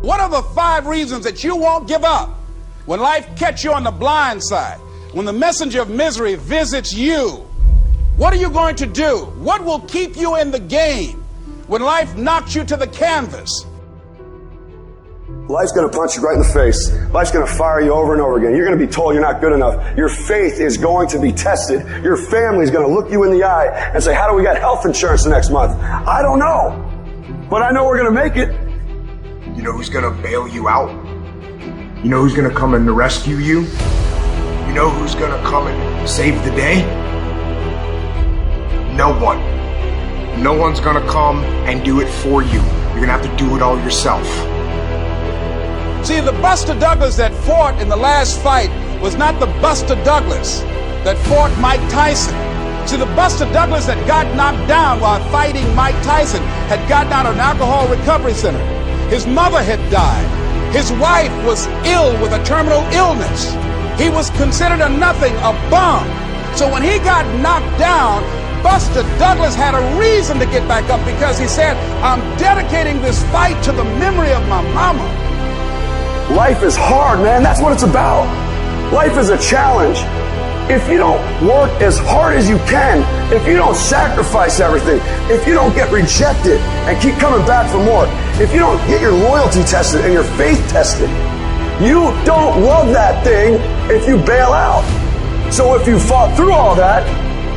What are the 5 reasons that you won't give up when life catches you on the blind side? When the messenger of misery visits you, what are you going to do? What will keep you in the game when life knocks you to the canvas? Life's going to punch you right in the face. Life's going to fire you over and over again. You're going to be told you're not good enough. Your faith is going to be tested. Your family's going to look you in the eye and say, how do we get health insurance the next month? I don't know. But I know we're going to make it. You know who's going to bail you out? You know who's going to come and rescue you? You know who's going to come and save the day? No one. No one's going to come and do it for you. You're going to have to do it all yourself. See, the Buster Douglas that fought in the last fight was not the Buster Douglas that fought Mike Tyson. See, the Buster Douglas that got knocked down while fighting Mike Tyson had gotten out of an alcohol recovery center. His mother had died. His wife was ill with a terminal illness. He was considered a nothing, a bum. So when he got knocked down, Buster Douglas had a reason to get back up because he said, I'm dedicating this fight to the memory of my mama. Life is hard, man. That's what it's about. Life is a challenge. If you don't work as hard as you can, if you don't sacrifice everything, if you don't get rejected and keep coming back for more, if you don't get your loyalty tested and your faith tested, you don't love that thing if you bail out. So if you fought through all that,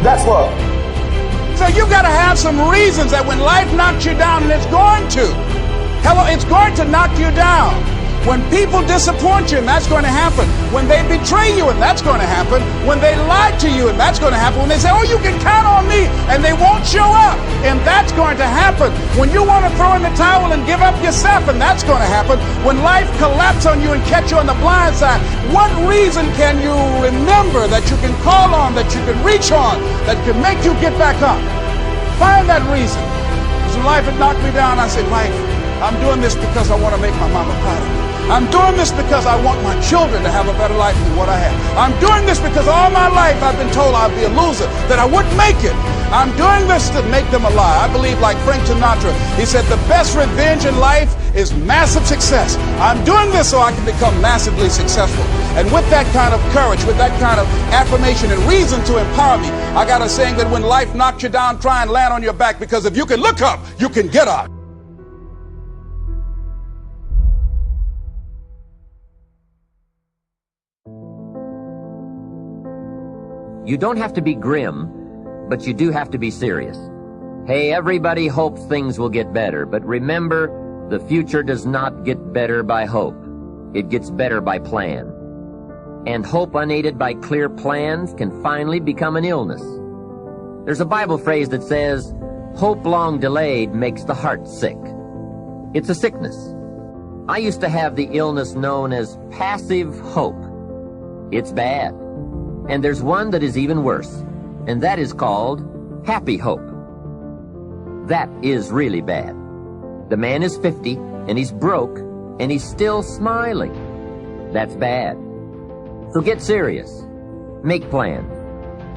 that's love. So you got to have some reasons that when life knocks you down, and it's going to. Hello, it's going to knock you down. When people disappoint you, and that's going to happen. When they betray you, and that's going to happen. When they lie to you, and that's going to happen. When they say, oh, you can count on me, and they won't show up, and that's going to happen. When you want to throw in the towel and give up yourself, and that's going to happen. When life collapses on you and catch you on the blind side, what reason can you remember that you can call on, that you can reach on, that can make you get back up? Find that reason. Because when life had knocked me down, I said, life, I'm doing this because I want to make my mama proud of me. I'm doing this because I want my children to have a better life than what I have. I'm doing this because all my life I've been told I'd be a loser, that I wouldn't make it. I'm doing this to make them a lie. I believe like Frank Sinatra, he said the best revenge in life is massive success. I'm doing this so I can become massively successful. And with that kind of courage, with that kind of affirmation and reason to empower me, I got a saying that when life knocks you down, try and land on your back, because if you can look up, you can get up. You don't have to be grim, but you do have to be serious. Hey, everybody hopes things will get better, but remember, the future does not get better by hope. It gets better by plan. And hope unaided by clear plans can finally become an illness. There's a Bible phrase that says, hope long delayed makes the heart sick. It's a sickness. I used to have the illness known as passive hope. It's bad. And there's one that is even worse, and that is called happy hope. That is really bad. The man is 50, and he's broke, and he's still smiling. That's bad. So get serious. Make plans.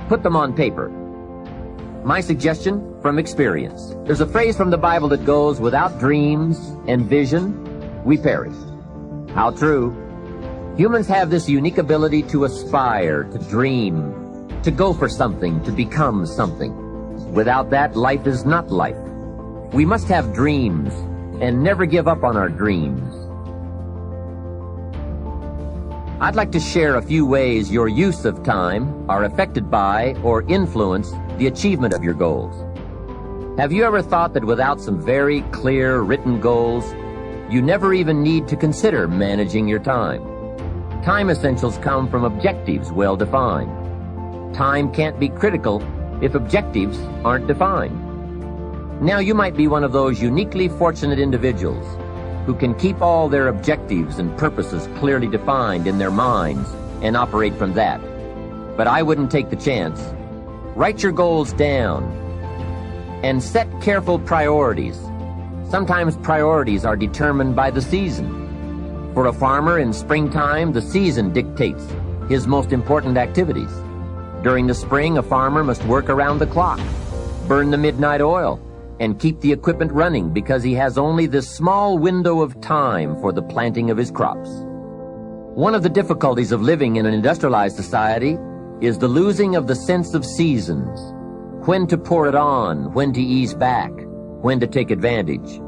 Put them on paper. My suggestion from experience. There's a phrase from the Bible that goes, without dreams and vision, we perish. How true. Humans have this unique ability to aspire, to dream, to go for something, to become something. Without that, life is not life. We must have dreams and never give up on our dreams. I'd like to share a few ways your use of time are affected by or influence the achievement of your goals. Have you ever thought that without some very clear written goals, you never even need to consider managing your time? Time essentials come from objectives well defined. Time can't be critical if objectives aren't defined. Now you might be one of those uniquely fortunate individuals who can keep all their objectives and purposes clearly defined in their minds and operate from that. But I wouldn't take the chance. Write your goals down and set careful priorities. Sometimes priorities are determined by the season. For a farmer in springtime, the season dictates his most important activities. During the spring, a farmer must work around the clock, burn the midnight oil, and keep the equipment running because he has only this small window of time for the planting of his crops. One of the difficulties of living in an industrialized society is the losing of the sense of seasons. When to pour it on, when to ease back, when to take advantage.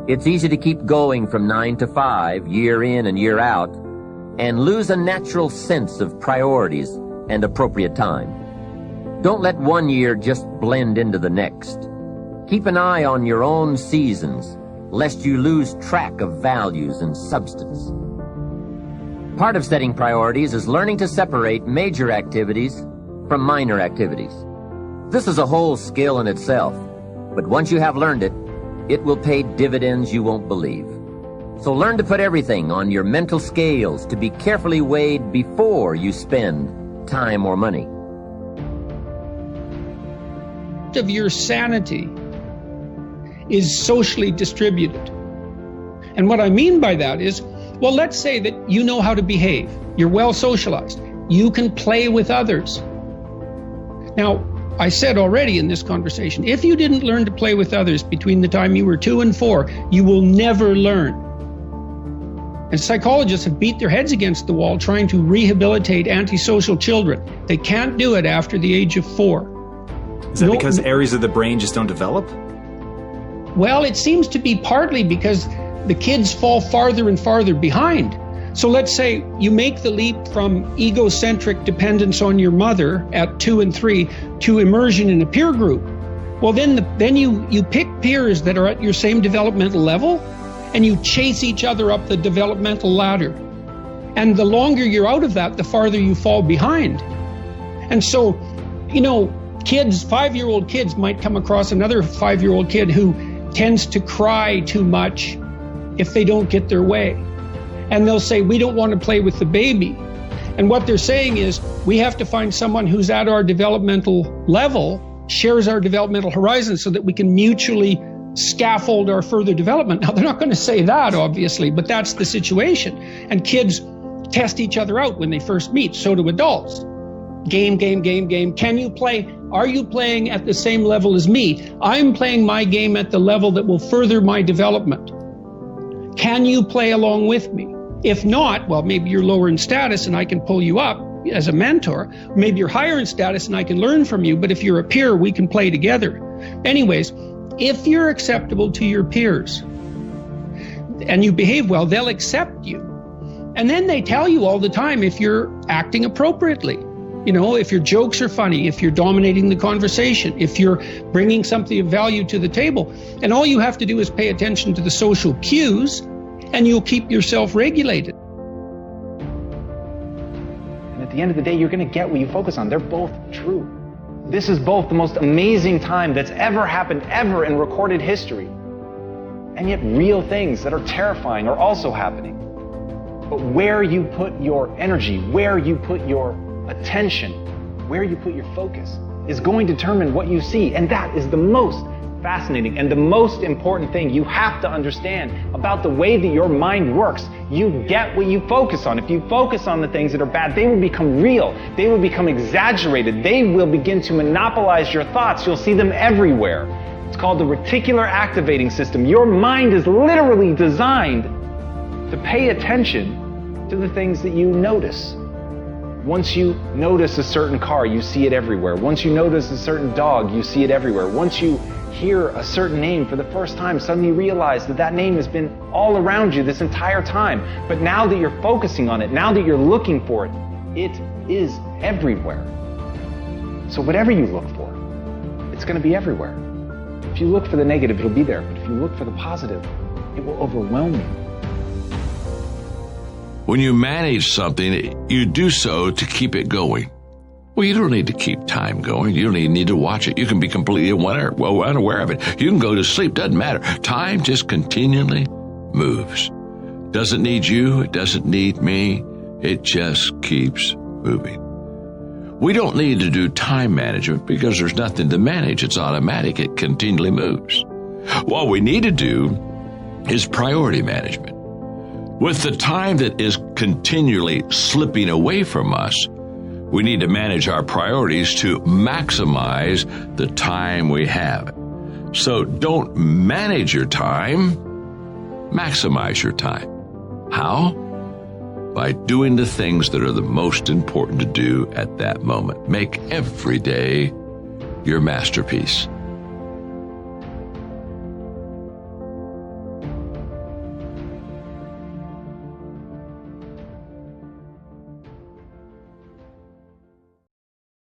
It's easy to keep going from 9 to 5, year in and year out, and lose a natural sense of priorities and appropriate time. Don't let one year just blend into the next. Keep an eye on your own seasons, lest you lose track of values and substance. Part of setting priorities is learning to separate major activities from minor activities. This is a whole skill in itself, but once you have learned it, it will pay dividends you won't believe. So learn to put everything on your mental scales to be carefully weighed before you spend time or money. Of your sanity is socially distributed. And what I mean by that is, well, let's say that you know how to behave. You're well socialized. You can play with others. Now, I said already in this conversation, if you didn't learn to play with others between the time you were 2 and 4, you will never learn. And psychologists have beat their heads against the wall trying to rehabilitate antisocial children. They can't do it after the age of 4. Is that because areas of the brain just don't develop? Well, it seems to be partly because the kids fall farther and farther behind. So let's say you make the leap from egocentric dependence on your mother at 2 and 3 to immersion in a peer group. Well, then you pick peers that are at your same developmental level, and you chase each other up the developmental ladder. And the longer you're out of that, the farther you fall behind. And so, kids, 5-year-old kids might come across another 5-year-old kid who tends to cry too much if they don't get their way. And they'll say, we don't want to play with the baby. And what they're saying is, we have to find someone who's at our developmental level, shares our developmental horizon, so that we can mutually scaffold our further development. Now, they're not going to say that, obviously, but that's the situation. And kids test each other out when they first meet. So do adults. Game. Can you play? Are you playing at the same level as me? I'm playing my game at the level that will further my development. Can you play along with me? If not, well, maybe you're lower in status and I can pull you up as a mentor. Maybe you're higher in status and I can learn from you, but if you're a peer, we can play together. Anyways, if you're acceptable to your peers and you behave well, they'll accept you. And then they tell you all the time if you're acting appropriately. If your jokes are funny, if you're dominating the conversation, if you're bringing something of value to the table. And all you have to do is pay attention to the social cues, and you'll keep yourself regulated. And at the end of the day, you're going to get what you focus on. They're both true. This is both the most amazing time that's ever happened, ever in recorded history. And yet real things that are terrifying are also happening. But where you put your energy, where you put your attention, where you put your focus, is going to determine what you see. And that is the most fascinating and the most important thing you have to understand about the way that your mind works. You get what you focus on. If you focus on the things that are bad, they will become real. They will become exaggerated. They will begin to monopolize your thoughts. You'll see them everywhere. It's called the reticular activating system. Your mind is literally designed to pay attention to the things that you notice. Once you notice a certain car, you see it everywhere. Once you notice a certain dog, you see it everywhere. Once you hear a certain name for the first time, suddenly you realize that that name has been all around you this entire time. But now that you're focusing on it, now that you're looking for it, it is everywhere. So whatever you look for, it's going to be everywhere. If you look for the negative, it'll be there. But if you look for the positive, it will overwhelm you. When you manage something, you do so to keep it going. Well, you don't need to keep time going. You don't even need to watch it. You can be completely unaware of it. You can go to sleep. Doesn't matter. Time just continually moves. Doesn't need you. It doesn't need me. It just keeps moving. We don't need to do time management because there's nothing to manage. It's automatic. It continually moves. What we need to do is priority management. With the time that is continually slipping away from us, we need to manage our priorities to maximize the time we have. So don't manage your time, maximize your time. How? By doing the things that are the most important to do at that moment. Make every day your masterpiece.